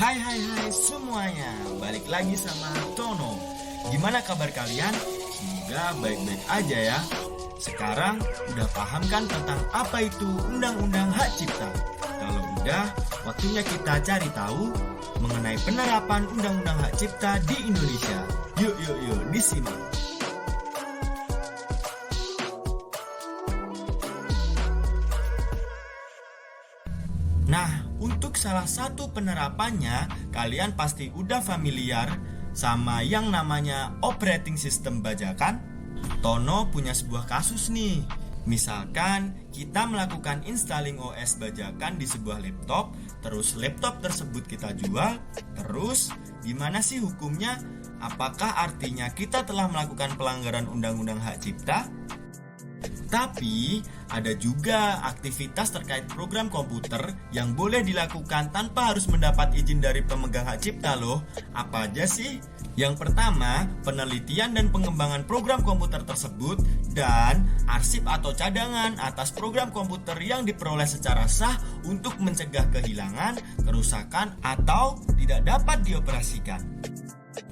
Hai semuanya, balik lagi sama Tono. Gimana kabar kalian? Semoga baik-baik aja ya. Sekarang udah paham kan tentang apa itu Undang-Undang Hak Cipta? Kalau udah, waktunya kita cari tahu mengenai penerapan Undang-Undang Hak Cipta di Indonesia. Yuk di sini. Nah, untuk salah satu penerapannya, kalian pasti udah familiar sama yang namanya operating system bajakan. Tono punya sebuah kasus nih. Misalkan kita melakukan installing OS bajakan di sebuah laptop, terus laptop tersebut kita jual, terus gimana sih hukumnya? Apakah artinya kita telah melakukan pelanggaran Undang-Undang Hak Cipta? Tapi ada juga aktivitas terkait program komputer yang boleh dilakukan tanpa harus mendapat izin dari pemegang hak cipta loh. Apa aja sih? Yang pertama, penelitian dan pengembangan program komputer tersebut dan arsip atau cadangan atas program komputer yang diperoleh secara sah untuk mencegah kehilangan, kerusakan, atau tidak dapat dioperasikan.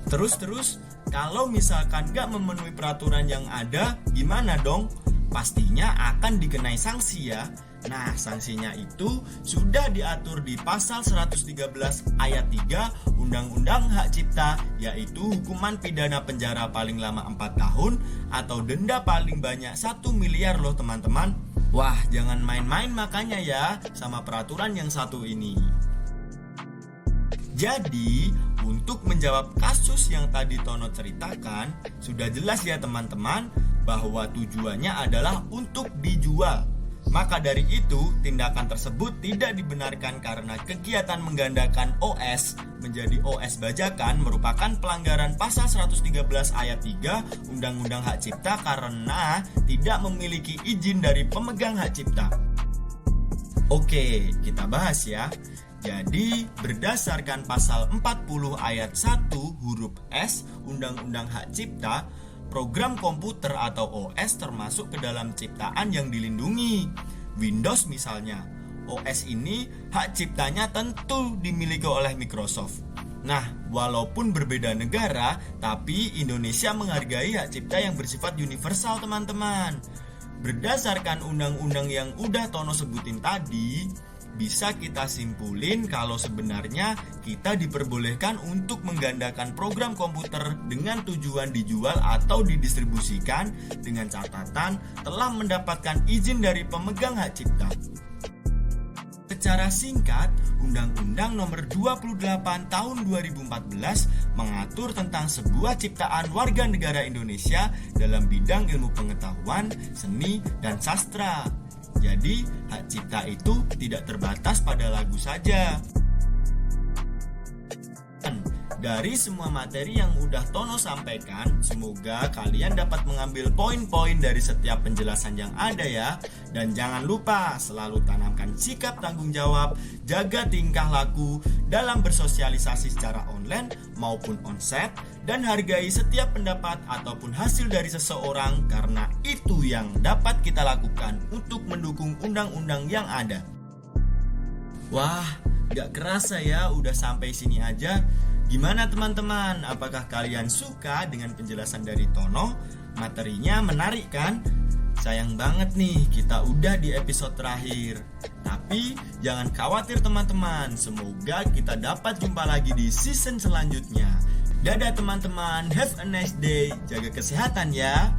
Terus, kalau misalkan gak memenuhi peraturan yang ada, gimana dong? Pastinya akan dikenai sanksi ya. Nah, sanksinya itu sudah diatur di pasal 113 ayat 3 Undang-Undang Hak Cipta, yaitu hukuman pidana penjara paling lama 4 tahun atau denda paling banyak 1 miliar loh teman-teman. Wah, jangan main-main makanya ya sama peraturan yang satu ini. Jadi, untuk menjawab kasus yang tadi Tono ceritakan, sudah jelas ya teman-teman bahwa tujuannya adalah untuk dijual. Maka dari itu, tindakan tersebut tidak dibenarkan karena kegiatan menggandakan OS menjadi OS bajakan merupakan pelanggaran pasal 113 ayat 3 Undang-Undang Hak Cipta karena tidak memiliki izin dari pemegang hak cipta. Oke, kita bahas ya. Jadi, berdasarkan pasal 40 ayat 1 huruf S Undang-Undang Hak Cipta, program komputer atau OS termasuk ke dalam ciptaan yang dilindungi. Windows misalnya, OS ini hak ciptanya tentu dimiliki oleh Microsoft. Nah, walaupun berbeda negara, tapi Indonesia menghargai hak cipta yang bersifat universal teman-teman. Berdasarkan undang-undang yang udah Tono sebutin tadi, bisa kita simpulin kalau sebenarnya kita diperbolehkan untuk menggandakan program komputer dengan tujuan dijual atau didistribusikan dengan catatan telah mendapatkan izin dari pemegang hak cipta. Secara singkat, Undang-Undang Nomor 28 Tahun 2014 mengatur tentang sebuah ciptaan warga negara Indonesia dalam bidang ilmu pengetahuan, seni, dan sastra. Jadi, hak cipta itu tidak terbatas pada lagu saja. Dari semua materi yang udah Tono sampaikan, semoga kalian dapat mengambil poin-poin dari setiap penjelasan yang ada ya. Dan jangan lupa selalu tanamkan sikap tanggung jawab, jaga tingkah laku dalam bersosialisasi secara online maupun onsite, dan hargai setiap pendapat ataupun hasil dari seseorang karena itu yang dapat kita lakukan untuk mendukung undang-undang yang ada. Wah, gak kerasa ya udah sampai sini aja. Gimana teman-teman? Apakah kalian suka dengan penjelasan dari Tono? Materinya menarik kan? Sayang banget nih kita udah di episode terakhir. Tapi jangan khawatir teman-teman, semoga kita dapat jumpa lagi di season selanjutnya. Dadah teman-teman, have a nice day, jaga kesehatan ya.